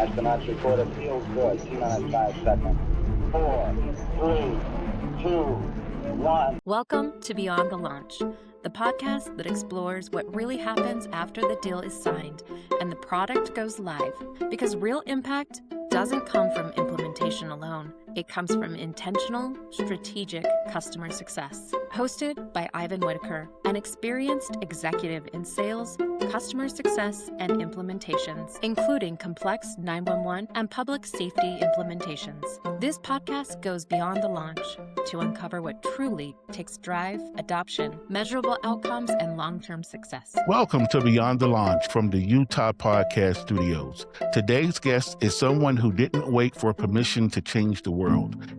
Astronauts report it feels good. T-minus 5 seconds. 4, 3, 2, 1. Welcome to Beyond the Launch, the podcast that explores what really happens after the deal is signed and the product goes live. Because real impact doesn't come from implementation alone. It comes from intentional, strategic customer success. Hosted by Ivan Whitaker, an experienced executive in sales, customer success, and implementations, including complex 911 and public safety implementations. This podcast goes beyond the launch to uncover what truly takes drive, adoption, measurable outcomes, and long-term success. Welcome to Beyond the Launch from the Utah Podcast Studios. Today's guest is someone who didn't wait for permission to change the world.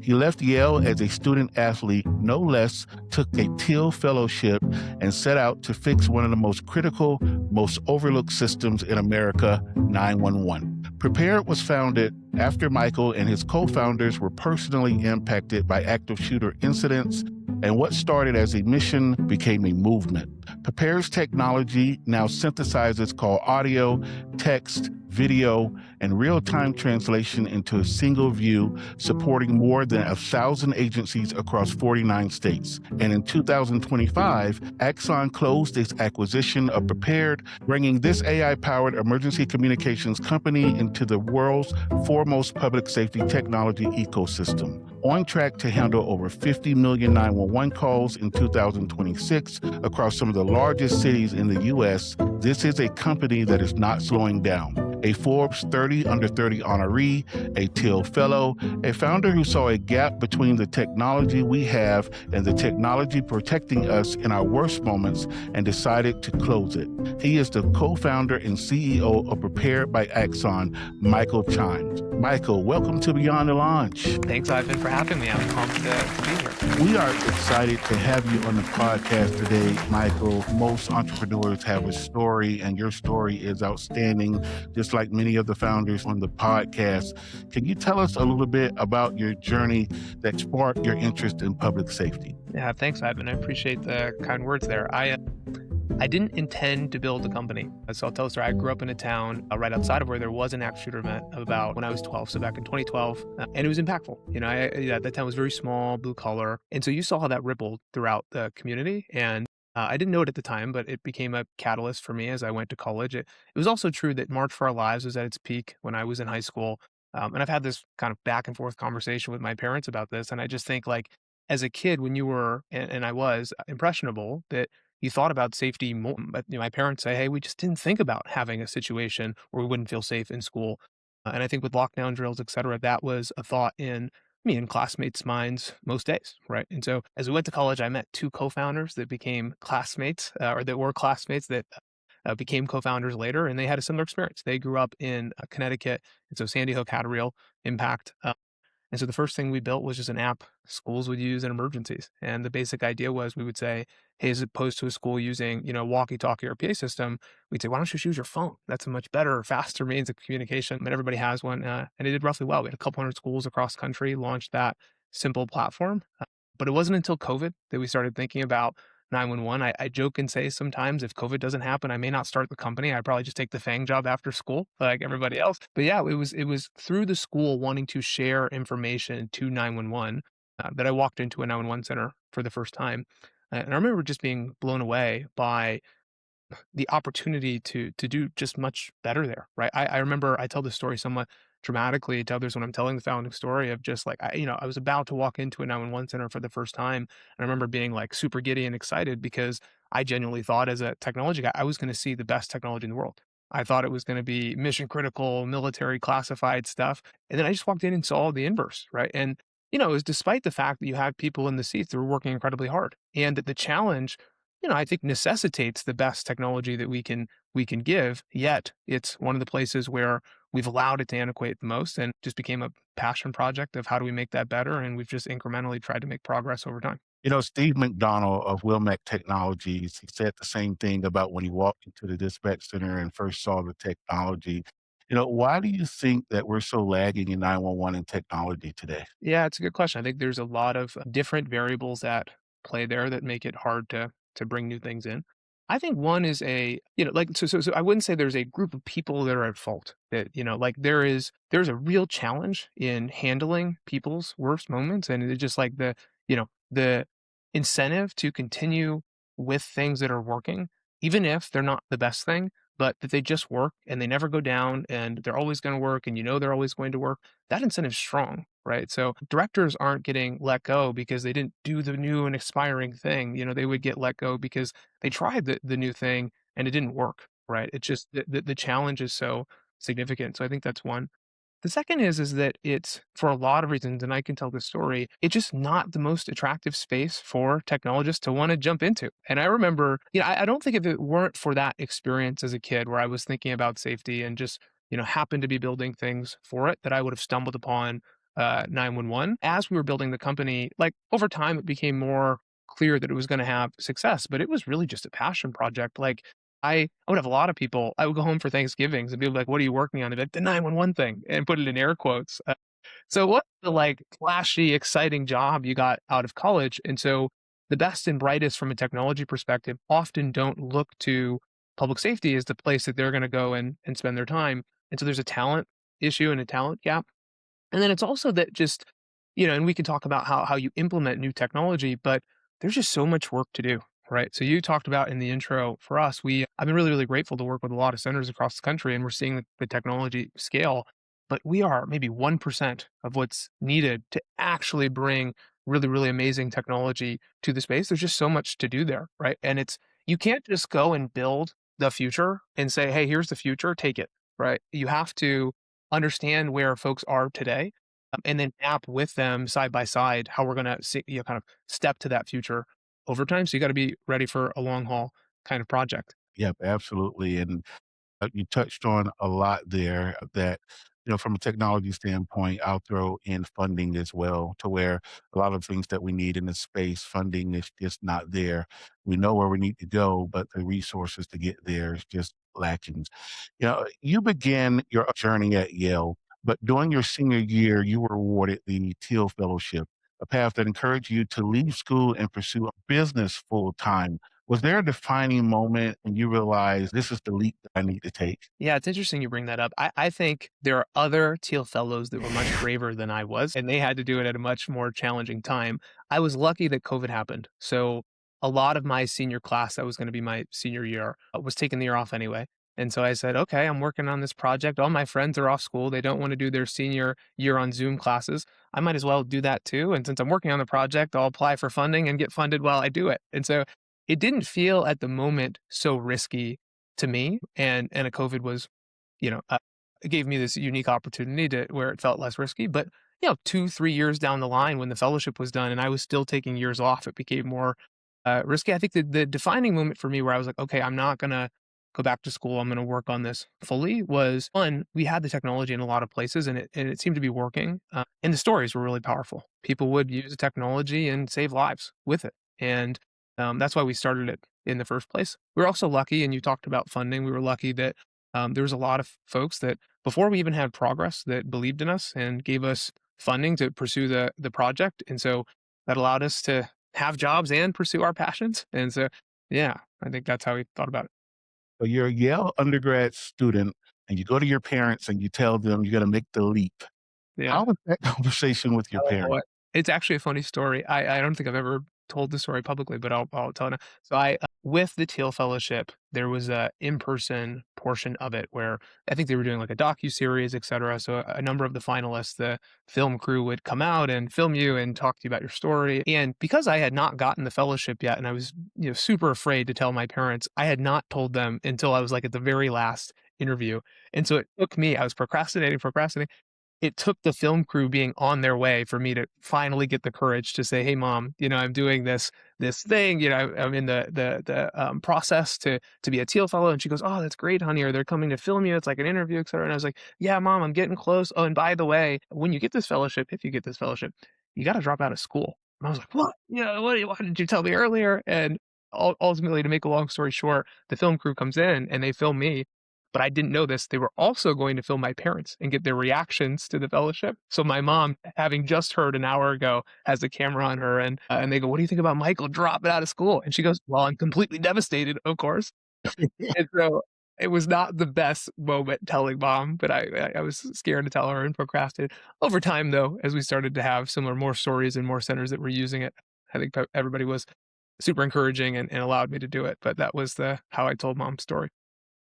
He left Yale as a student athlete, no less, took a Thiel Fellowship, and set out to fix one of the most critical, most overlooked systems in America, 911. Prepared was founded after Michael and his co-founders were personally impacted by active shooter incidents, and what started as a mission became a movement. Prepared's technology now synthesizes call audio, text, video, and real-time translation into a single view, supporting more than 1,000 agencies across 49 states. And in 2025, Axon closed its acquisition of Prepared, bringing this AI-powered emergency communications company into the world's foremost public safety technology ecosystem. On track to handle over 50 million 911 calls in 2026 across some of the largest cities in the U.S., this is a company that is not slowing down. A Forbes 30 Under 30 honoree, a Thiel Fellow, a founder who saw a gap between the technology we have and the technology protecting us in our worst moments and decided to close it. He is the co-founder and CEO of Prepared by Axon, Michael Chime. Michael, welcome to Beyond the Launch. Thanks, Ivan, for having me. I'm pumped to be here. We are excited to have you on the podcast today, Michael. Most entrepreneurs have a story, and your story is outstanding, just like many of the founders on the podcast. Can you tell us a little bit about your journey that sparked your interest in public safety? Yeah, thanks, Ivan. I appreciate the kind words there. I didn't intend to build a company. So I'll tell a story. I grew up in a town right outside of where there was an active shooter event about when I was 12, so back in 2012, and it was impactful. You know, that town was very small, blue collar, and so you saw how that rippled throughout the community. And I didn't know it at the time, but it became a catalyst for me as I went to college. It was also true that March for Our Lives was at its peak when I was in high school. And I've had this kind of back and forth conversation with my parents about this. And I just think, like, as a kid, when you were, and I was impressionable, that you thought about safety more. But my parents say, hey, we just didn't think about having a situation where we wouldn't feel safe in school. And I think with lockdown drills, et cetera, that was a thought in me and classmates' minds most days, right? And so as we went to college, I met two co-founders that became classmates, or that were classmates that became co-founders later, and they had a similar experience. They grew up in Connecticut, and so Sandy Hook had a real impact. And so the first thing we built was just an app schools would use in emergencies. And the basic idea was we would say, hey, as opposed to a school using, walkie-talkie or PA system, we'd say, why don't you just use your phone? That's a much better, faster means of communication. But everybody has one. And it did roughly well. We had a couple hundred schools across the country launched that simple platform. But it wasn't until COVID that we started thinking about 911. I joke and say sometimes if COVID doesn't happen, I may not start the company. I'd probably just take the FANG job after school like everybody else. But yeah, it was through the school wanting to share information to 911 that I walked into a 911 center for the first time. And I remember just being blown away by the opportunity to do just much better there, right? I remember I tell this story somewhat dramatically to others when I'm telling the founding story of just like, I was about to walk into a 911 center for the first time. And I remember being like super giddy and excited because I genuinely thought as a technology guy, I was going to see the best technology in the world. I thought it was going to be mission critical, military classified stuff. And then I just walked in and saw the inverse, right? And, it was despite the fact that you had people in the seats that were working incredibly hard and that the challenge I think necessitates the best technology that we can give, yet it's one of the places where we've allowed it to antiquate the most and just became a passion project of how do we make that better. And we've just incrementally tried to make progress over time. Steve McDonald of Wilmec Technologies, he said the same thing about when he walked into the dispatch center and first saw the technology. Why do you think that we're so lagging in 911 and technology today? Yeah, it's a good question. I think there's a lot of different variables at play there that make it hard to bring new things in. I think one is so I wouldn't say there's a group of people that are at fault. That, like there's a real challenge in handling people's worst moments, and it's just like the incentive to continue with things that are working, even if they're not the best thing, but that they just work and they never go down and they're always going to work, and they're always going to work. That incentive's strong, right? So directors aren't getting let go because they didn't do the new and expiring thing. They would get let go because they tried the new thing and it didn't work, right? It's just the challenge is so significant. So I think that's one. The second is that it's for a lot of reasons, and I can tell this story, it's just not the most attractive space for technologists to want to jump into. And I remember, I don't think if it weren't for that experience as a kid where I was thinking about safety and just, happened to be building things for it, that I would have stumbled upon 911. As we were building the company, like over time, it became more clear that it was going to have success, but it was really just a passion project. Like I would have a lot of people. I would go home for Thanksgivings and be like, "What are you working on?" And be like, "The 911 thing," and put it in air quotes. So what's the like flashy, exciting job you got out of college? And so the best and brightest from a technology perspective often don't look to public safety as the place that they're going to go and spend their time. And so there's a talent issue and a talent gap. And then it's also that just, and we can talk about how you implement new technology, but there's just so much work to do, right? So you talked about in the intro for us, I've been really, really grateful to work with a lot of centers across the country, and we're seeing the technology scale, but we are maybe 1% of what's needed to actually bring really, really amazing technology to the space. There's just so much to do there, right? And you can't just go and build the future and say, hey, here's the future, take it, right? You have to understand where folks are today, and then map with them side by side how we're going to see, kind of step to that future over time. So you got to be ready for a long haul kind of project. Yep, absolutely. And you touched on a lot there that, from a technology standpoint, I'll throw in funding as well, to where a lot of things that we need in this space, funding is just not there. We know where we need to go, but the resources to get there is just lacking. You began your journey at Yale, but during your senior year, you were awarded the Thiel Fellowship, a path that encouraged you to leave school and pursue a business full time. Was there a defining moment and you realized this is the leap that I need to take? Yeah, it's interesting you bring that up. I think there are other Thiel Fellows that were much braver than I was, and they had to do it at a much more challenging time. I was lucky that COVID happened. So a lot of my senior class, that was going to be my senior year, was taking the year off anyway. And so I said, okay, I'm working on this project. All my friends are off school. They don't want to do their senior year on Zoom classes. I might as well do that too. And since I'm working on the project, I'll apply for funding and get funded while I do it. And so it didn't feel at the moment so risky to me, and a COVID was, it gave me this unique opportunity to where it felt less risky. But 2-3 years down the line, when the fellowship was done and I was still taking years off, it became more risky. I think the defining moment for me where I was like, okay, I'm not gonna go back to school. I'm gonna work on this fully. Was one, we had the technology in a lot of places, and it seemed to be working. And the stories were really powerful. People would use the technology and save lives with it, and that's why we started it in the first place. We were also lucky, and you talked about funding. We were lucky that there was a lot of folks that before we even had progress that believed in us and gave us funding to pursue the project, and so that allowed us to have jobs and pursue our passions. And so, yeah, I think that's how we thought about it. So you're a Yale undergrad student and you go to your parents and you tell them you're going to make the leap. Yeah. How was that conversation with your Oh, parents? boy. It's actually a funny story. I don't think I've ever told the story publicly, but I'll tell it now. So with the Teal Fellowship, there was a in-person portion of it where I think they were doing like a docu-series, et cetera. So a number of the finalists, the film crew would come out and film you and talk to you about your story. And because I had not gotten the fellowship yet, and I was, super afraid to tell my parents, I had not told them until I was like at the very last interview. And so it took me, I was procrastinating. It took the film crew being on their way for me to finally get the courage to say, "Hey, mom, I'm doing this thing. I'm in the process to be a Teal Fellow." And she goes, "Oh, that's great, honey. Are they coming to film you? It's like an interview, et cetera." And I was like, "Yeah, mom, I'm getting close. Oh, and by the way, when you get this fellowship, if you get this fellowship, you got to drop out of school." And I was like, "What? Yeah, why didn't you tell me earlier?" And ultimately, to make a long story short, the film crew comes in and they film me. But I didn't know this. They were also going to film my parents and get their reactions to the fellowship. So my mom, having just heard an hour ago, has the camera on her and they go, "What do you think about Michael dropping out of school?" And she goes, "Well, I'm completely devastated, of course." And so it was not the best moment telling mom, but I was scared to tell her and procrastinated. Over time, though, as we started to have similar more stories and more centers that were using it, I think everybody was super encouraging and allowed me to do it. But that was the how I told mom's story.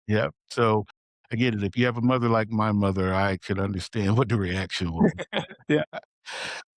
Yeah. So I get it. If you have a mother like my mother, I could understand what the reaction was. Yeah.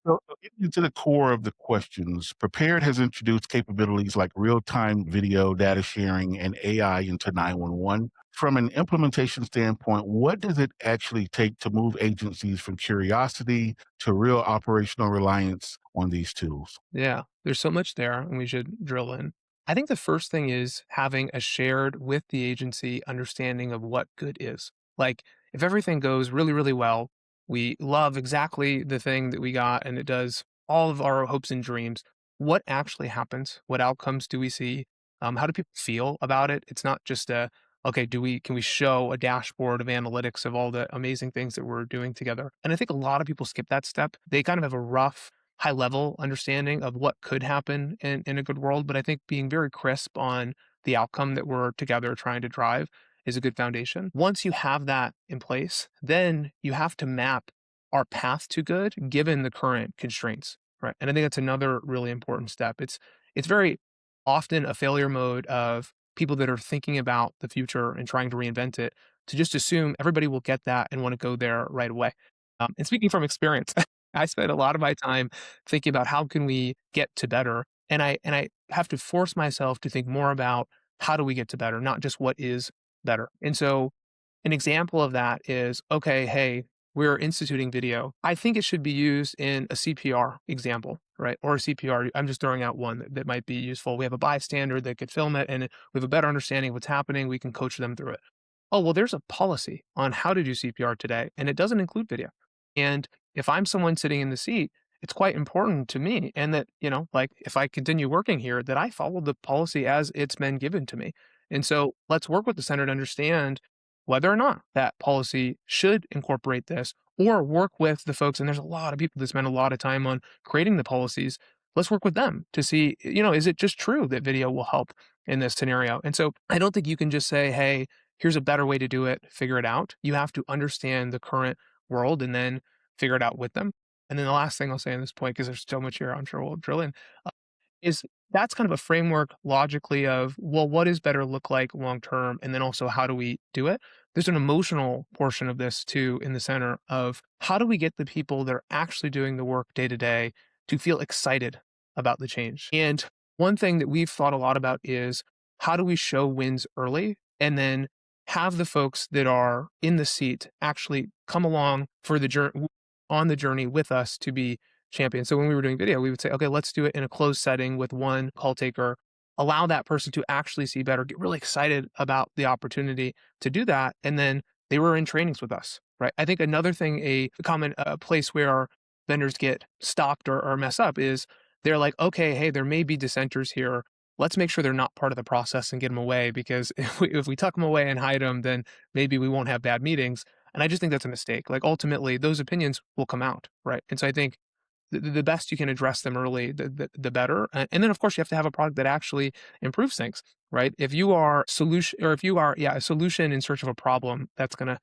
So, getting to the core of the questions, Prepared has introduced capabilities like real-time video data sharing and AI into 911. From an implementation standpoint, what does it actually take to move agencies from curiosity to real operational reliance on these tools? Yeah, there's so much there, and we should drill in. I think the first thing is having a shared with the agency understanding of what good is. Like, if everything goes really, really well, we love exactly the thing that we got, and it does all of our hopes and dreams. What actually happens? What outcomes do we see? How do people feel about it? It's not just a okay. Can we show a dashboard of analytics of all the amazing things that we're doing together? And I think a lot of people skip that step. They kind of have a rough high level understanding of what could happen in a good world. But I think being very crisp on the outcome that we're together trying to drive is a good foundation. Once you have that in place, then you have to map our path to good given the current constraints. Right. And I think that's another really important step. It's very often a failure mode of people that are thinking about the future and trying to reinvent it to just assume everybody will get that and want to go there right away. And speaking from experience, I spent a lot of my time thinking about how can we get to better, and I have to force myself to think more about how do we get to better, not just what is better. And so an example of that is, okay, hey, we're instituting video. I think it should be used in a CPR example, right? Or a CPR. I'm just throwing out one that might be useful. We have a bystander that could film it and we have a better understanding of what's happening. We can coach them through it. Oh, well, there's a policy on how to do CPR today, and it doesn't include video. And if I'm someone sitting in the seat, it's quite important to me. And that, like if I continue working here, that I follow the policy as it's been given to me. And so let's work with the center to understand whether or not that policy should incorporate this or work with the folks. And there's a lot of people that spend a lot of time on creating the policies. Let's work with them to see, is it just true that video will help in this scenario? And so I don't think you can just say, hey, here's a better way to do it, figure it out. You have to understand the current world and then figure it out with them. And then the last thing I'll say on this point, because there's so much here, I'm sure we'll drill in, is that's kind of a framework logically of, well, what does better look like long term? And then also, how do we do it? There's an emotional portion of this too in the center of how do we get the people that are actually doing the work day to day to feel excited about the change? And one thing that we've thought a lot about is how do we show wins early and then have the folks that are in the seat actually come along for the journey on the journey with us to be champion. So when we were doing video, we would say, okay, let's do it in a closed setting with one call taker, allow that person to actually see better, get really excited about the opportunity to do that. And then they were in trainings with us, right? I think another thing, a common place where our vendors get stopped or mess up is they're like, okay, hey, there may be dissenters here. Let's make sure they're not part of the process and get them away because if we tuck them away and hide them, then maybe we won't have bad meetings. And I just think that's a mistake. Like ultimately, those opinions will come out, right? And so I think the best you can address them early, the better. And then, of course, you have to have a product that actually improves things, right? If you are solution, or if you are, a solution in search of a problem, that's gonna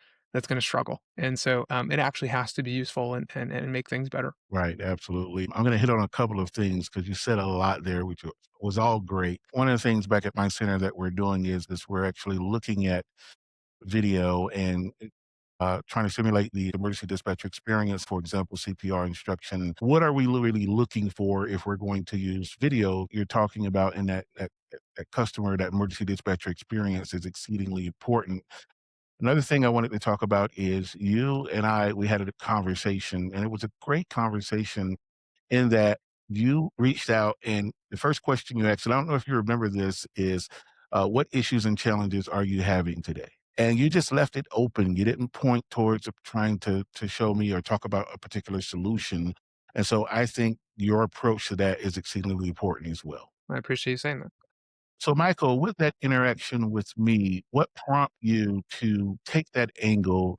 struggle. And so it actually has to be useful and make things better. Right, absolutely. I'm going to hit on a couple of things because you said a lot there, which was all great. One of the things back at my center that we're doing is we're actually looking at video and trying to simulate the emergency dispatcher experience, for example, CPR instruction. What are we really looking for if we're going to use video? You're talking about in that customer, that emergency dispatcher experience is exceedingly important. Another thing I wanted to talk about is you and we had a conversation, and it was a great conversation in that you reached out, and the first question you asked, and I don't know if you remember this, is what issues and challenges are you having today? And you just left it open. You didn't point towards trying to show me or talk about a particular solution. And so I think your approach to that is exceedingly important as well. I appreciate you saying that. So, Michael, with that interaction with me, what prompted you to take that angle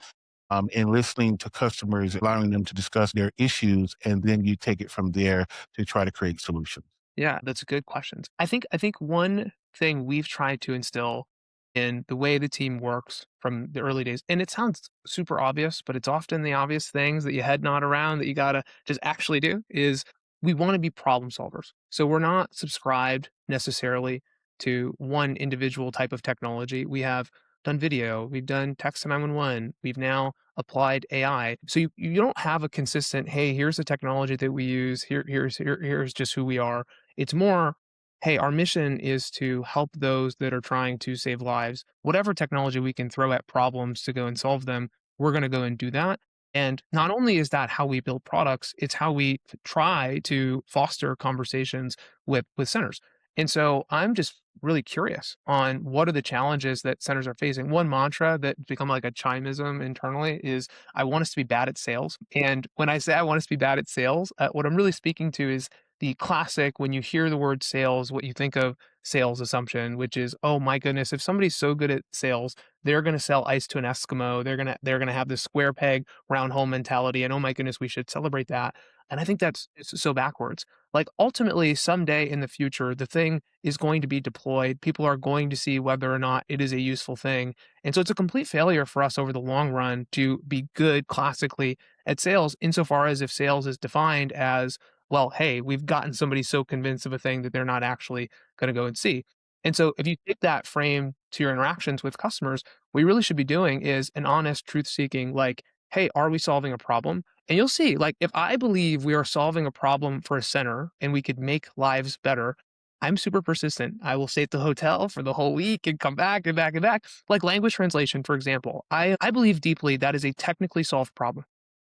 in listening to customers, allowing them to discuss their issues, and then you take it from there to try to create solutions? Yeah, that's a good question. I think one thing we've tried to instill in the way the team works from the early days, and it sounds super obvious, but it's often the obvious things that you head nod around that you gotta just actually do, is we want to be problem solvers. So we're not subscribed necessarily to one individual type of technology. We have done video, we've done text to 911, we've now applied AI. So you don't have a consistent, hey, here's the technology that we use, here's just who we are. It's more, hey, our mission is to help those that are trying to save lives. Whatever technology we can throw at problems to go and solve them, we're going to go and do that. And not only is that how we build products, it's how we try to foster conversations with centers. And so I'm just really curious on what are the challenges that centers are facing. One mantra that's become like a chimism internally is I want us to be bad at sales. And when I say I want us to be bad at sales, what I'm really speaking to is the classic, when you hear the word sales, what you think of sales assumption, which is, oh my goodness, if somebody's so good at sales, they're going to sell ice to an Eskimo. They're going to have this square peg round hole mentality. And oh my goodness, we should celebrate that. And I think that's it's so backwards. Like ultimately, someday in the future, the thing is going to be deployed. People are going to see whether or not it is a useful thing. And so it's a complete failure for us over the long run to be good classically at sales, insofar as if sales is defined as, well, hey, we've gotten somebody so convinced of a thing that they're not actually going to go and see. And so if you take that frame to your interactions with customers, what you really should be doing is an honest truth seeking, like, hey, are we solving a problem? And you'll see, like, if I believe we are solving a problem for a center and we could make lives better, I'm super persistent. I will stay at the hotel for the whole week and come back and back and back. Like language translation, for example, I believe deeply that is a technically solved problem.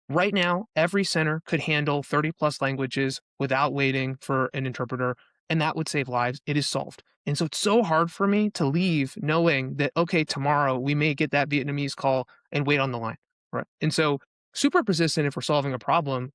Right now, every center could handle 30 plus languages without waiting for an interpreter, and that would save lives. It is solved. And so it's so hard for me to leave knowing that, okay, tomorrow we may get that Vietnamese call and wait on the line. Right. And so super persistent if we're solving a problem.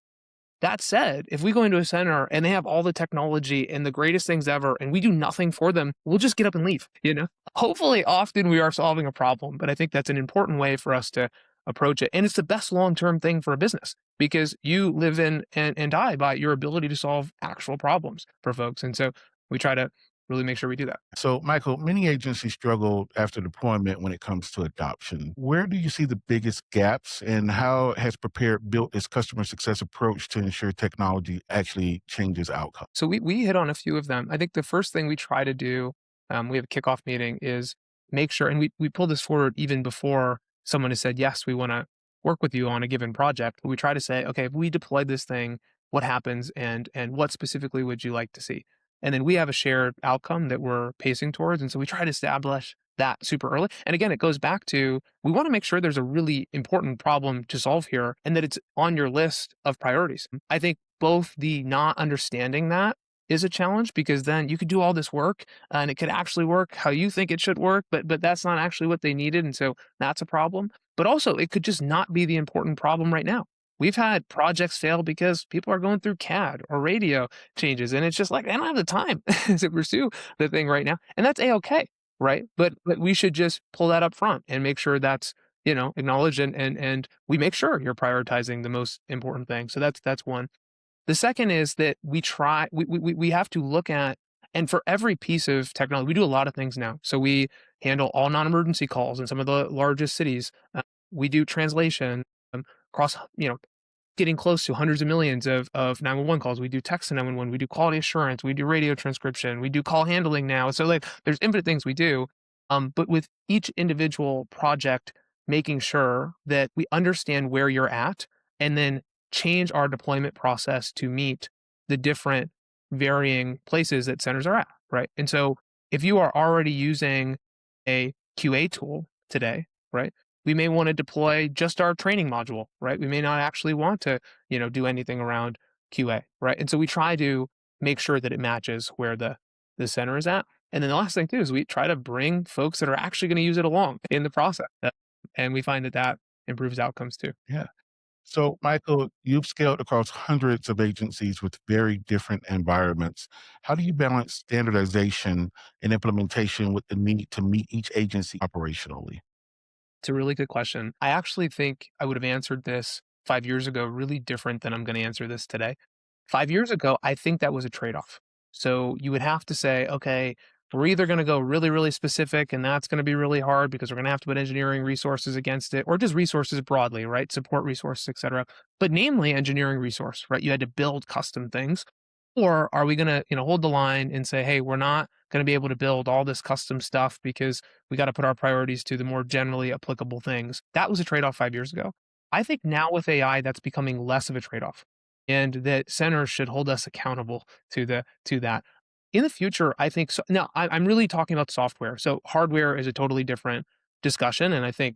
That said, if we go into a center and they have all the technology and the greatest things ever and we do nothing for them, we'll just get up and leave, you know? Hopefully often we are solving a problem, but I think that's an important way for us to approach it. And it's the best long-term thing for a business because you live in and die by your ability to solve actual problems for folks. And so we try to really make sure we do that. So, Michael, many agencies struggle after deployment when it comes to adoption. Where do you see the biggest gaps, and how has Prepared built its customer success approach to ensure technology actually changes outcomes? So we hit on a few of them. I think the first thing we try to do, we have a kickoff meeting, is make sure, and we pull this forward even before someone has said, yes, we want to work with you on a given project. We try to say, okay, if we deploy this thing, what happens and what specifically would you like to see? And then we have a shared outcome that we're pacing towards. And so we try to establish that super early. And again, it goes back to we want to make sure there's a really important problem to solve here and that it's on your list of priorities. I think both the not understanding that is a challenge because then you could do all this work and it could actually work how you think it should work, but that's not actually what they needed. And so that's a problem. But also it could just not be the important problem right now. We've had projects fail because people are going through CAD or radio changes, and it's just like, I don't have the time to pursue the thing right now. And that's A-okay, right? But we should just pull that up front and make sure that's, acknowledged and we make sure you're prioritizing the most important thing. So that's one. The second is that we have to look at, and for every piece of technology, we do a lot of things now. So we handle all non-emergency calls in some of the largest cities. We do translation across, getting close to hundreds of millions of 911 calls. We do text to 911, we do quality assurance, we do radio transcription, we do call handling now. So like there's infinite things we do. But with each individual project, making sure that we understand where you're at and then change our deployment process to meet the different varying places that centers are at, right? And so if you are already using a QA tool today, right? We may want to deploy just our training module, right? We may not actually want to, do anything around QA, right? And so we try to make sure that it matches where the center is at. And then the last thing too is we try to bring folks that are actually going to use it along in the process. And we find that improves outcomes too. Yeah. So, Michael, you've scaled across hundreds of agencies with very different environments. How do you balance standardization and implementation with the need to meet each agency operationally? It's a really good question. I actually think I would have answered this 5 years ago really different than I'm going to answer this today. 5 years ago, I think that was a trade off. So you would have to say, okay, we're either going to go really, really specific, and that's going to be really hard because we're going to have to put engineering resources against it, or just resources broadly, right? Support resources, et cetera. But namely, engineering resource, right? You had to build custom things. Or are we going to, hold the line and say, hey, we're not going to be able to build all this custom stuff because we got to put our priorities to the more generally applicable things. That was a trade off 5 years ago. I think now with AI, that's becoming less of a trade off, and that centers should hold us accountable to that. In the future, I think so. Now, I'm really talking about software. So hardware is a totally different discussion, and I think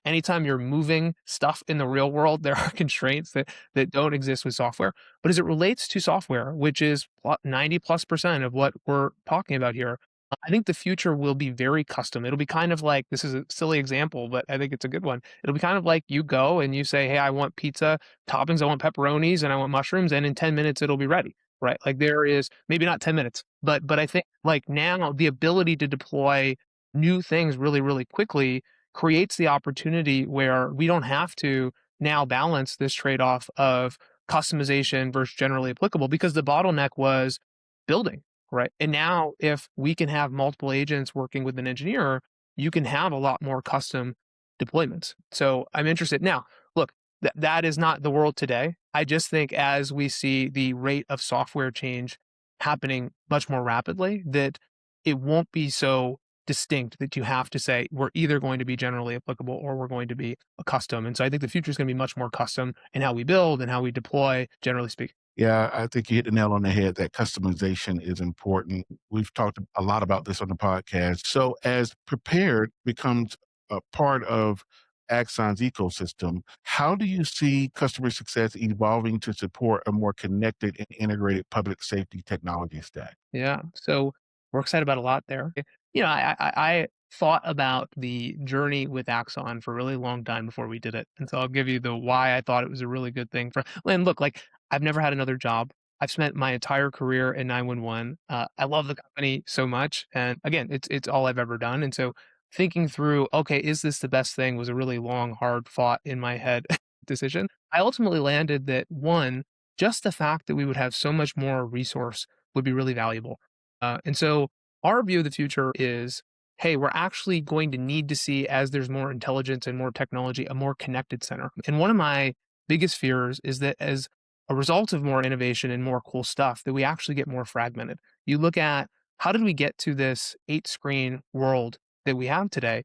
anytime you're moving stuff in the real world, there are constraints that don't exist with software. But as it relates to software, which is 90+% of what we're talking about here, I think the future will be very custom. It'll be kind of like, this is a silly example, but I think it's a good one. It'll be kind of like you go and you say, hey, I want pizza toppings, I want pepperonis, and I want mushrooms, and in 10 minutes it'll be ready, right? Like there is maybe not 10 minutes, but I think like now the ability to deploy new things really, really quickly creates the opportunity where we don't have to now balance this trade-off of customization versus generally applicable, because the bottleneck was building. Right. And now if we can have multiple agents working with an engineer, you can have a lot more custom deployments. So I'm interested. Now, look, that is not the world today. I just think as we see the rate of software change happening much more rapidly, that it won't be so distinct that you have to say we're either going to be generally applicable or we're going to be a custom. And so I think the future is going to be much more custom in how we build and how we deploy, generally speaking. Yeah, I think you hit the nail on the head that customization is important. We've talked a lot about this on the podcast. So, as prepared becomes a part of Axon's ecosystem, how do you see customer success evolving to support a more connected and integrated public safety technology stack? Yeah. So we're excited about a lot there. I thought about the journey with Axon for a really long time before we did it. And so I'll give you the why I thought it was a really good thing for, and look, like I've never had another job. I've spent my entire career in 911. I love the company so much. And again, it's all I've ever done. And so thinking through, okay, is this the best thing, was a really long, hard fought in my head decision. I ultimately landed that one, just the fact that we would have so much more resource would be really valuable. And so our view of the future is, hey, we're actually going to need to see, as there's more intelligence and more technology, a more connected center. And one of my biggest fears is that as a result of more innovation and more cool stuff, that we actually get more fragmented. You look at, how did we get to this 8-screen world that we have today?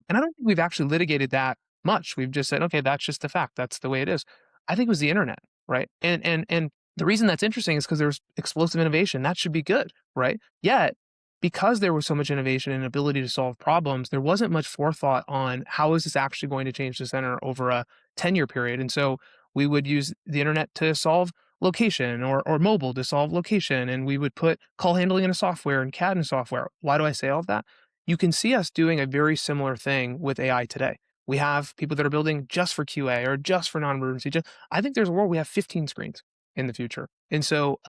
And I don't think we've actually litigated that much. We've just said, okay, that's just a fact. That's the way it is. I think it was the internet, right? And the reason that's interesting is because there's explosive innovation. That should be good, right? Yet, because there was so much innovation and ability to solve problems, there wasn't much forethought on how is this actually going to change the center over a 10-year period. And so we would use the internet to solve location, or mobile to solve location. And we would put call handling into software and CAD in software. Why do I say all of that? You can see us doing a very similar thing with AI today. We have people that are building just for QA or just for non-emergency. I think there's a world we have 15 screens in the future. And so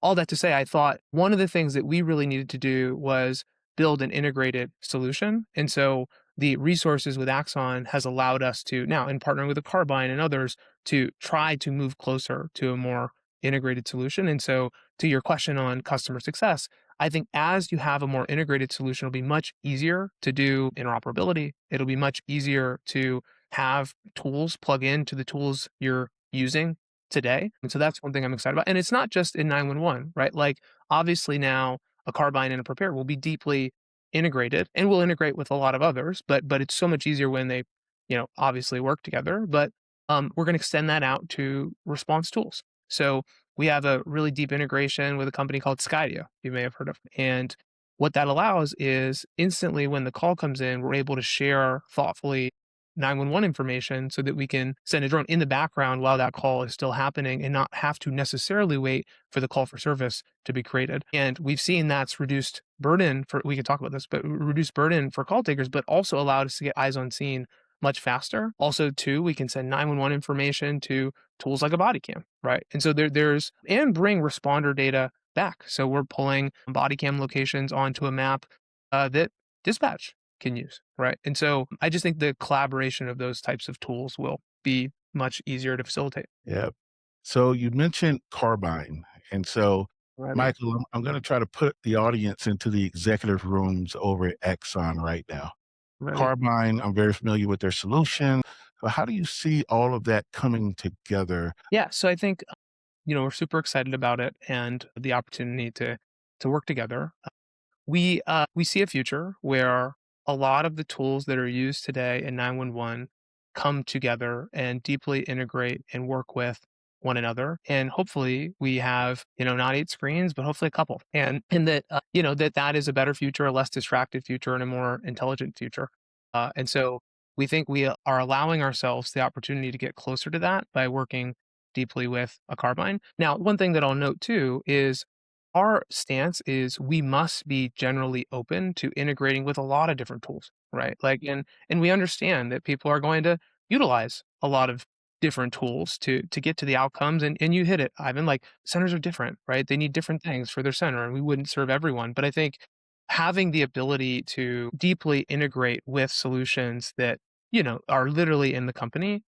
all that to say, I thought one of the things that we really needed to do was build an integrated solution. And so the resources with Axon has allowed us to now, in partnering with the Carbine and others, to try to move closer to a more integrated solution. And so to your question on customer success, I think as you have a more integrated solution, it'll be much easier to do interoperability. It'll be much easier to have tools plug into the tools you're using today. And so that's one thing I'm excited about. And it's not just in 911, right? Like obviously now a Carbine and a Prepare will be deeply integrated and will integrate with a lot of others, but it's so much easier when they, obviously work together. But we're going to extend that out to response tools. So we have a really deep integration with a company called Skydio, you may have heard of. And what that allows is instantly when the call comes in, we're able to share thoughtfully 911 information so that we can send a drone in the background while that call is still happening and not have to necessarily wait for the call for service to be created. And we've seen that's reduced burden for, we can talk about this, but reduced burden for call takers, but also allowed us to get eyes on scene much faster. Also, too, we can send 911 information to tools like a body cam, right? And so there's and bring responder data back. So we're pulling body cam locations onto a map that dispatch can use, right? And so I just think the collaboration of those types of tools will be much easier to facilitate. Yeah. So you mentioned Carbine. And so, Right. Michael, I'm going to try to put the audience into the executive rooms over at Axon right now. Right. Carbine, I'm very familiar with their solution. So how do you see all of that coming together? Yeah. So I think we're super excited about it and the opportunity to work together. We see a future where a lot of the tools that are used today in 911 come together and deeply integrate and work with one another. And hopefully we have, not 8 screens, but hopefully a couple. And that, that is a better future, a less distracted future, and a more intelligent future. And so we think we are allowing ourselves the opportunity to get closer to that by working deeply with a carbine. Now, one thing that I'll note too is our stance is we must be generally open to integrating with a lot of different tools, right? And we understand that people are going to utilize a lot of different tools to get to the outcomes. And you hit it, Ivan, like centers are different, right? They need different things for their center, and we wouldn't serve everyone. But I think having the ability to deeply integrate with solutions that, are literally in the company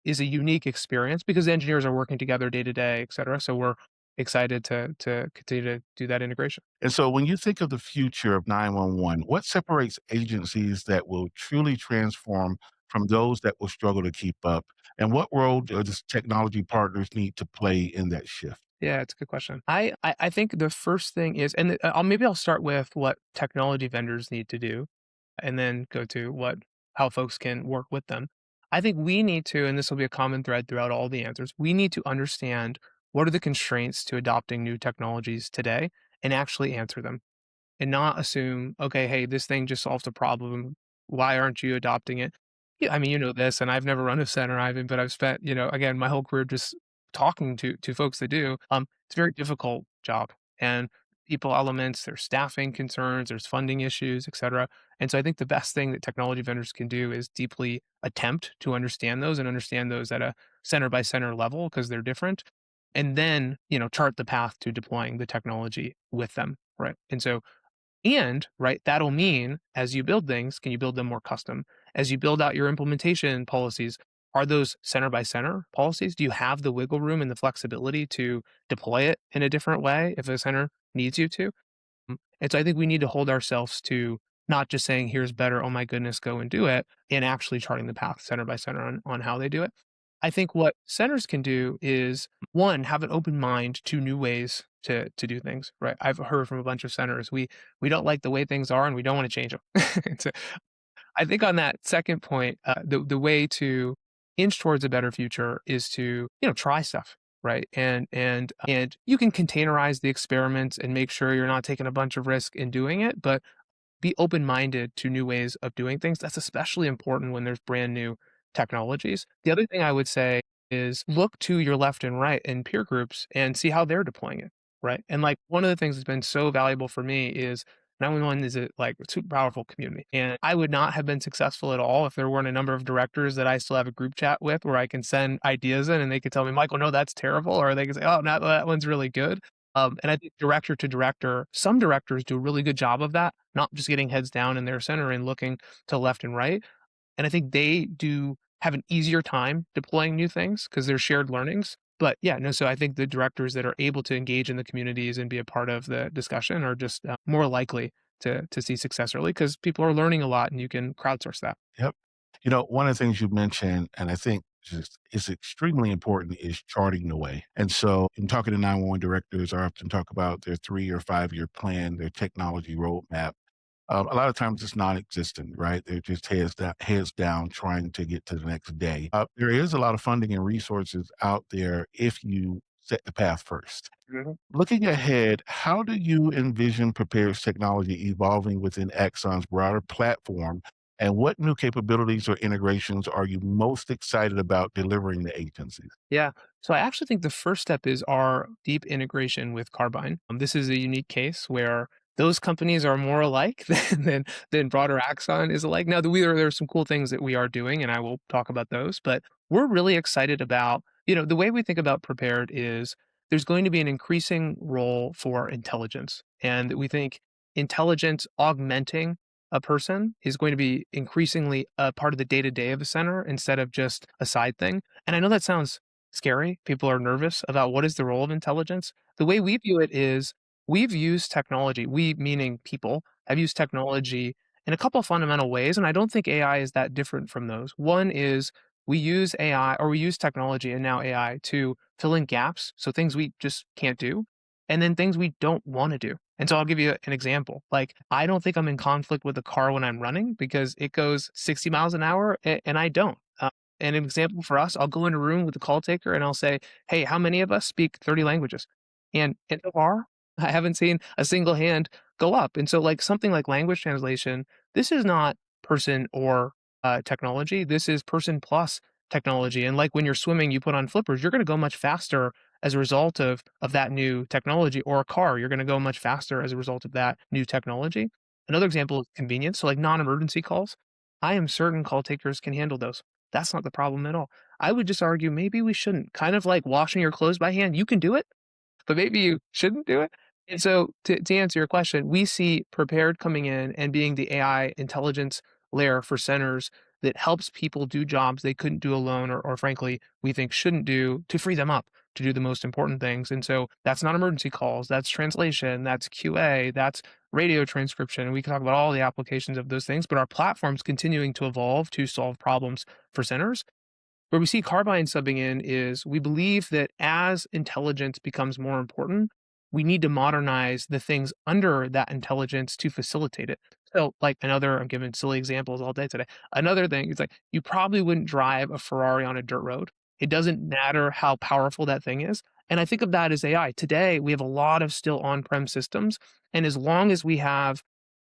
is a unique experience because the engineers are working together day to day, et cetera. So we're excited to continue to do that integration. And so when you think of the future of 911, what separates agencies that will truly transform from those that will struggle to keep up? And what role do the technology partners need to play in that shift? Yeah, it's a good question. I think the first thing is, and I'll start with what technology vendors need to do, and then go to how folks can work with them. I think we need to, and this will be a common thread throughout all the answers. We need to understand what are the constraints to adopting new technologies today, and actually answer them and not assume, okay, hey, this thing just solved a problem. Why aren't you adopting it? Yeah, I mean, you know this, and I've never run a center, Ivan, but I've spent, again, my whole career just talking to folks that do. It's a very difficult job, and people elements, there's staffing concerns, there's funding issues, et cetera. And so I think the best thing that technology vendors can do is deeply attempt to understand those and understand those at a center by center level because they're different. And then, chart the path to deploying the technology with them. Right. And so right, that'll mean as you build things, can you build them more custom? As you build out your implementation policies, are those center by center policies? Do you have the wiggle room and the flexibility to deploy it in a different way if a center needs you to? And so I think we need to hold ourselves to not just saying, here's better, oh my goodness, go and do it, and actually charting the path center by center on how they do it. I think what centers can do is one, have an open mind to new ways to do things, right? I've heard from a bunch of centers, we don't like the way things are and we don't want to change them. So I think on that second point, the way to inch towards a better future is to, try stuff, right? And you can containerize the experiments and make sure you're not taking a bunch of risk in doing it, but be open-minded to new ways of doing things. That's especially important when there's brand new technologies. The other thing I would say is look to your left and right in peer groups and see how they're deploying it, right? And like one of the things that's been so valuable for me is 911 is a super powerful community. And I would not have been successful at all if there weren't a number of directors that I still have a group chat with where I can send ideas in and they could tell me, Michael, no, that's terrible. Or they can say, oh, no, that one's really good. And I think director to director, some directors do a really good job of that, not just getting heads down in their center and looking to left and right. And I think they do have an easier time deploying new things because they're shared learnings. But yeah, no, so I think the directors that are able to engage in the communities and be a part of the discussion are just more likely to see success early because people are learning a lot and you can crowdsource that. Yep. One of the things you mentioned, and I think just is extremely important, is charting the way. And so in talking to 911 directors, I often talk about their 3 or 5 year plan, their technology roadmap. A lot of times it's non-existent, right? They're just heads down trying to get to the next day. There is a lot of funding and resources out there if you set the path first. Mhm. Looking ahead, how do you envision prepared technology evolving within Axon's broader platform? And what new capabilities or integrations are you most excited about delivering to agencies? Yeah. So I actually think the first step is our deep integration with Carbine. This is a unique case where those companies are more alike than broader Axon is alike. Now, there's some cool things that we are doing, and I will talk about those. But we're really excited about, the way we think about prepared is there's going to be an increasing role for intelligence, and we think intelligence augmenting a person is going to be increasingly a part of the day to day of a center instead of just a side thing. And I know that sounds scary. People are nervous about what is the role of intelligence. The way we view it is we've used technology, we meaning people, have used technology in a couple of fundamental ways. And I don't think AI is that different from those. One is we use AI or we use technology and now AI to fill in gaps. So things we just can't do, and then things we don't want to do. And so I'll give you an example. Like, I don't think I'm in conflict with a car when I'm running because it goes 60 miles an hour and I don't. An example for us, I'll go in a room with the call taker and I'll say, hey, how many of us speak 30 languages? And so far, I haven't seen a single hand go up. And so, like, something like language translation, this is not person or technology. This is person plus technology. And like when you're swimming, you put on flippers, you're going to go much faster as a result of that new technology, or a car, you're going to go much faster as a result of that new technology. Another example is convenience. So like non-emergency calls, I am certain call takers can handle those. That's not the problem at all. I would just argue maybe we shouldn't. Kind of like washing your clothes by hand. You can do it, but maybe you shouldn't do it. And so to answer your question, we see prepared coming in and being the AI intelligence layer for centers that helps people do jobs they couldn't do alone, or frankly, we think shouldn't do, to free them up to do the most important things. And so that's not emergency calls, that's translation, that's QA, that's radio transcription. And we can talk about all the applications of those things, but our platform's continuing to evolve to solve problems for centers. Where we see Carbine subbing in is we believe that as intelligence becomes more important, we need to modernize the things under that intelligence to facilitate it. So, like I'm giving silly examples all day today. Another thing is like you probably wouldn't drive a Ferrari on a dirt road. It doesn't matter how powerful that thing is. And I think of that as AI. Today, we have a lot of still on-prem systems. And as long as we have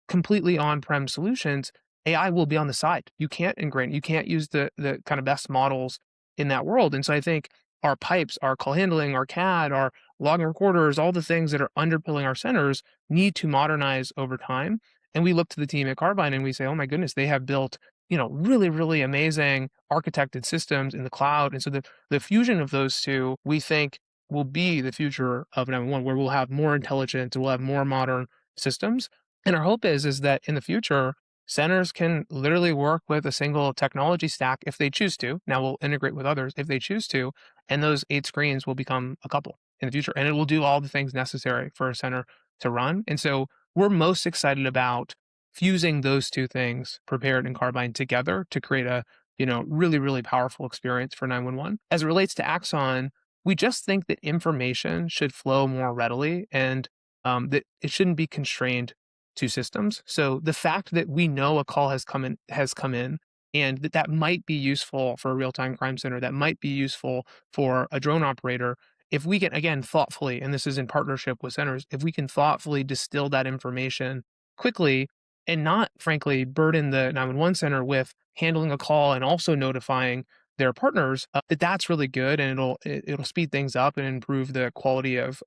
completely on-prem solutions, AI will be on the side. You can't ingrain, you can't use the kind of best models in that world. And so I think our pipes, our call handling, our CAD, our logging recorders, all the things that are underpilling our centers need to modernize over time. And we look to the team at Carbine and we say, oh my goodness, they have built, really, really amazing architected systems in the cloud. And so the fusion of those two, we think will be the future of 911, where we'll have more intelligence and we'll have more modern systems. And our hope is that in the future, centers can literally work with a single technology stack if they choose to. Now we'll integrate with others if they choose to, and those 8 screens will become a couple in the future, and it will do all the things necessary for a center to run. And so we're most excited about fusing those two things, Prepared and Carbine, together to create a really, really powerful experience for 911. As it relates to Axon, we just think that information should flow more readily, and that it shouldn't be constrained to systems. So the fact that we know a call has come in, and that might be useful for a real-time crime center, that might be useful for a drone operator, if we can, again, thoughtfully, and this is in partnership with centers, if we can thoughtfully distill that information quickly and not, frankly, burden the 911 center with handling a call and also notifying their partners, that's really good, and it'll speed things up and improve the quality of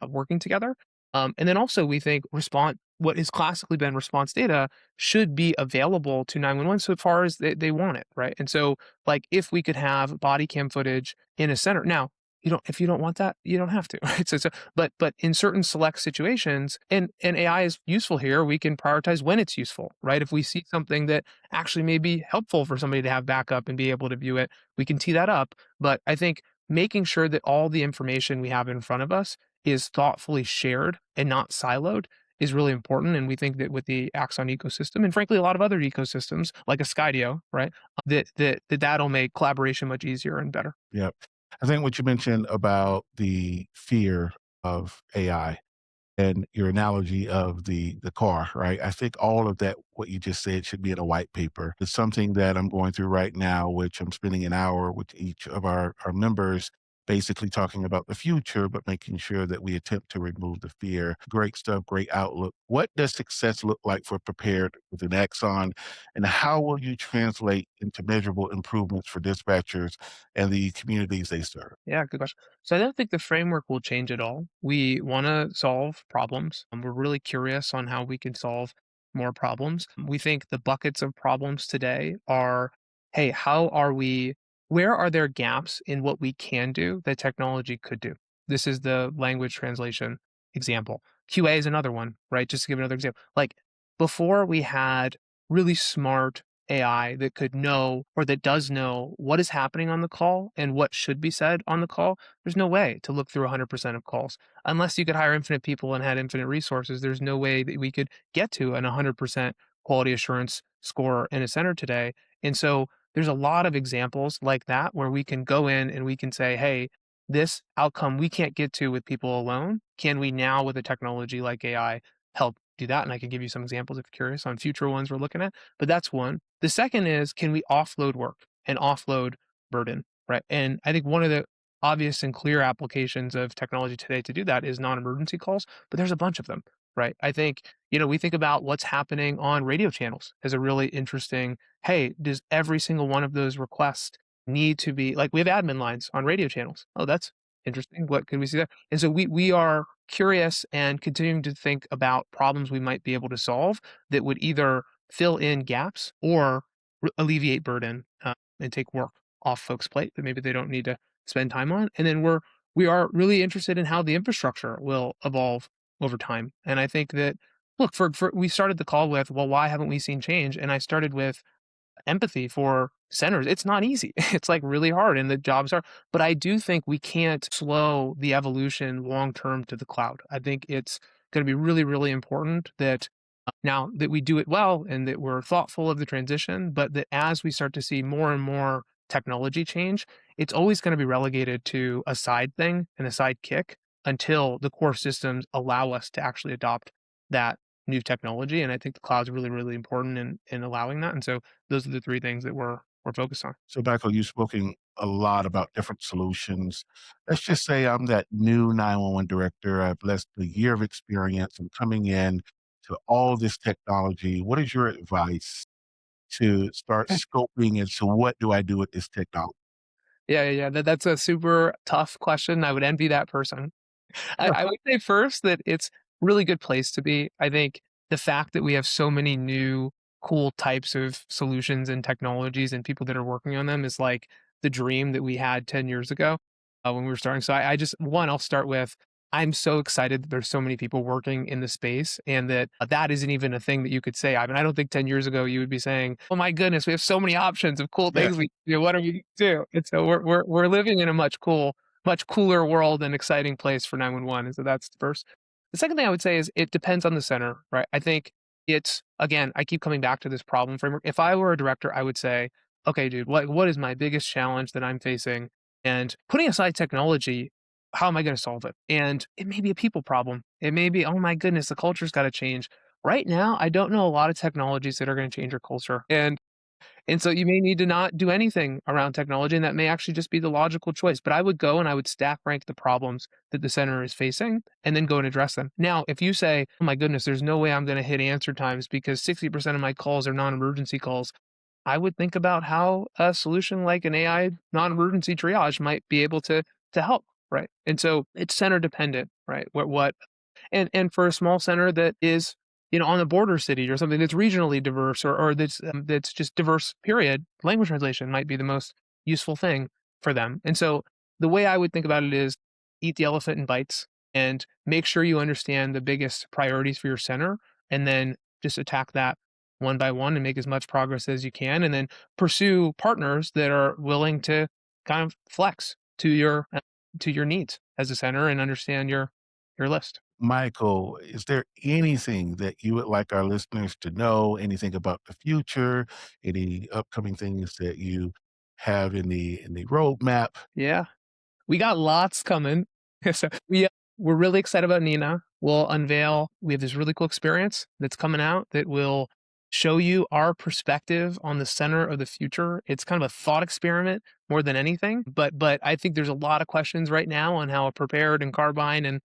working together. And then also we think what has classically been response data should be available to 911 so far as they want it, right? And so, like, if we could have body cam footage in a center, now if you don't want that, you don't have to, right? But in certain select situations, and AI is useful here, we can prioritize when it's useful, right? If we see something that actually may be helpful for somebody to have backup and be able to view it, we can tee that up. But I think making sure that all the information we have in front of us is thoughtfully shared and not siloed is really important. And we think that with the Axon ecosystem, and frankly, a lot of other ecosystems like a Skydio, right, that'll make collaboration much easier and better. Yep. I think what you mentioned about the fear of AI and your analogy of the car, right? I think all of that, what you just said, should be in a white paper. It's something that I'm going through right now, which I'm spending an hour with each of our members basically talking about the future, but making sure that we attempt to remove the fear. Great stuff, great outlook. What does success look like for Prepared with an Axon, and how will you translate into measurable improvements for dispatchers and the communities they serve? Yeah, good question. So I don't think the framework will change at all. We want to solve problems. We're really curious on how we can solve more problems. We think the buckets of problems today are, hey, where are there gaps in what we can do that technology could do? This is the language translation example. QA is another one, right? Just to give another example. Like before we had really smart AI that could know or that does know what is happening on the call and what should be said on the call, there's no way to look through 100% of calls. Unless you could hire infinite people and had infinite resources, there's no way that we could get to an 100% quality assurance score in a center today. And so there's a lot of examples like that where we can go in and we can say, hey, this outcome we can't get to with people alone. Can we now, with a technology like AI, help do that? And I can give you some examples if you're curious on future ones we're looking at. But that's one. The second is, can we offload work and offload burden, right? And I think one of the obvious and clear applications of technology today to do that is non-emergency calls, but there's a bunch of them, right? I think, we think about what's happening on radio channels as a really interesting, hey, does every single one of those requests need to be like we have admin lines on radio channels? Oh, that's interesting. What can we see there? And so we are curious and continuing to think about problems we might be able to solve that would either fill in gaps or alleviate burden and take work off folks' plate that maybe they don't need to spend time on. And then we are really interested in how the infrastructure will evolve over time. And I think that look for we started the call with, well, why haven't we seen change? And I started with empathy for centers. It's not easy. It's like really hard and the jobs are, but I do think we can't slow the evolution long term to the cloud. I think it's going to be really, really important that now that we do it well and that we're thoughtful of the transition, but that as we start to see more and more technology change, it's always going to be relegated to a side thing and a side kick until the core systems allow us to actually adopt that new technology. And I think the cloud's really, really important in allowing that. And so those are the three things that we're focused on. So, Michael, you've spoken a lot about different solutions. Let's just say I'm that new 911 director. I've less than a year of experience. I'm coming in to all this technology. What is your advice to start scoping into what do I do with this technology? Yeah. That's a super tough question. I would envy that person. I would say first that it's really good place to be. I think the fact that we have so many new cool types of solutions and technologies and people that are working on them is like the dream that we had 10 years ago when we were starting. So I just, one, I'll start with, I'm so excited that there's so many people working in the space and that that isn't even a thing that you could say. I mean, I don't think 10 years ago you would be saying, oh my goodness, we have so many options of cool Yeah. things we can do. What are we going to do? And so we're living in a much cooler world and exciting place for 911. And so that's the first. The second thing I would say is it depends on the center, right? I think it's, again, I keep coming back to this problem framework. If I were a director, I would say, okay, dude, what is my biggest challenge that I'm facing? And putting aside technology, how am I going to solve it? And it may be a people problem. It may be, oh my goodness, the culture's got to change. Right now, I don't know a lot of technologies that are going to change your culture. And so you may need to not do anything around technology, and that may actually just be the logical choice. But I would go and I would stack rank the problems that the center is facing and then go and address them. Now, if you say, oh my goodness, there's no way I'm going to hit answer times because 60% of my calls are non-emergency calls, I would think about how a solution like an AI non-emergency triage might be able to help, right? And so it's center dependent, right? And for a small center that is on the border city or something that's regionally diverse or that's just diverse period, language translation might be the most useful thing for them. And so the way I would think about it is eat the elephant in bites and make sure you understand the biggest priorities for your center and then just attack that one by one and make as much progress as you can and then pursue partners that are willing to kind of flex to your needs as a center and understand your list. Michael, is there anything that you would like our listeners to know? Anything about the future? Any upcoming things that you have in the roadmap? Yeah. We got lots coming. So we're really excited about Nina. We have this really cool experience that's coming out that will show you our perspective on the center of the future. It's kind of a thought experiment more than anything, but I think there's a lot of questions right now on how a prepared and carbine and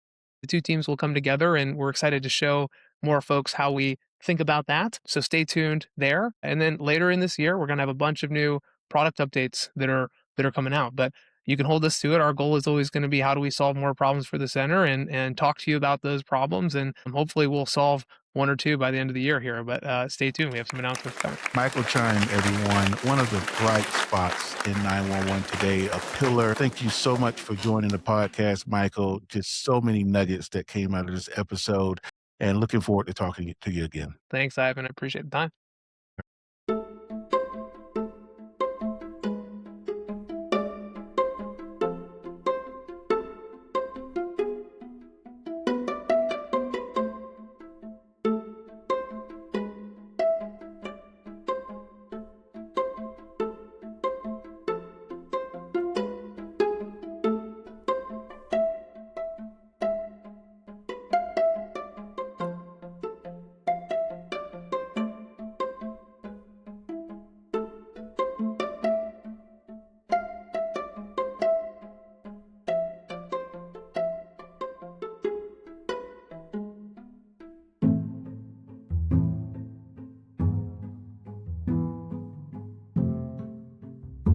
the two teams will come together, and we're excited to show more folks how we think about that. So stay tuned there. And then later in this year, we're going to have a bunch of new product updates that are coming out. But you can hold us to it. Our goal is always going to be how do we solve more problems for the center and talk to you about those problems. And hopefully we'll solve one or two by the end of the year here. But stay tuned. We have some announcements coming. Michael Chime, everyone, one of the bright spots in 911 today, a pillar. Thank you so much for joining the podcast, Michael. Just so many nuggets that came out of this episode, and looking forward to talking to you again. Thanks, Ivan. I appreciate the time.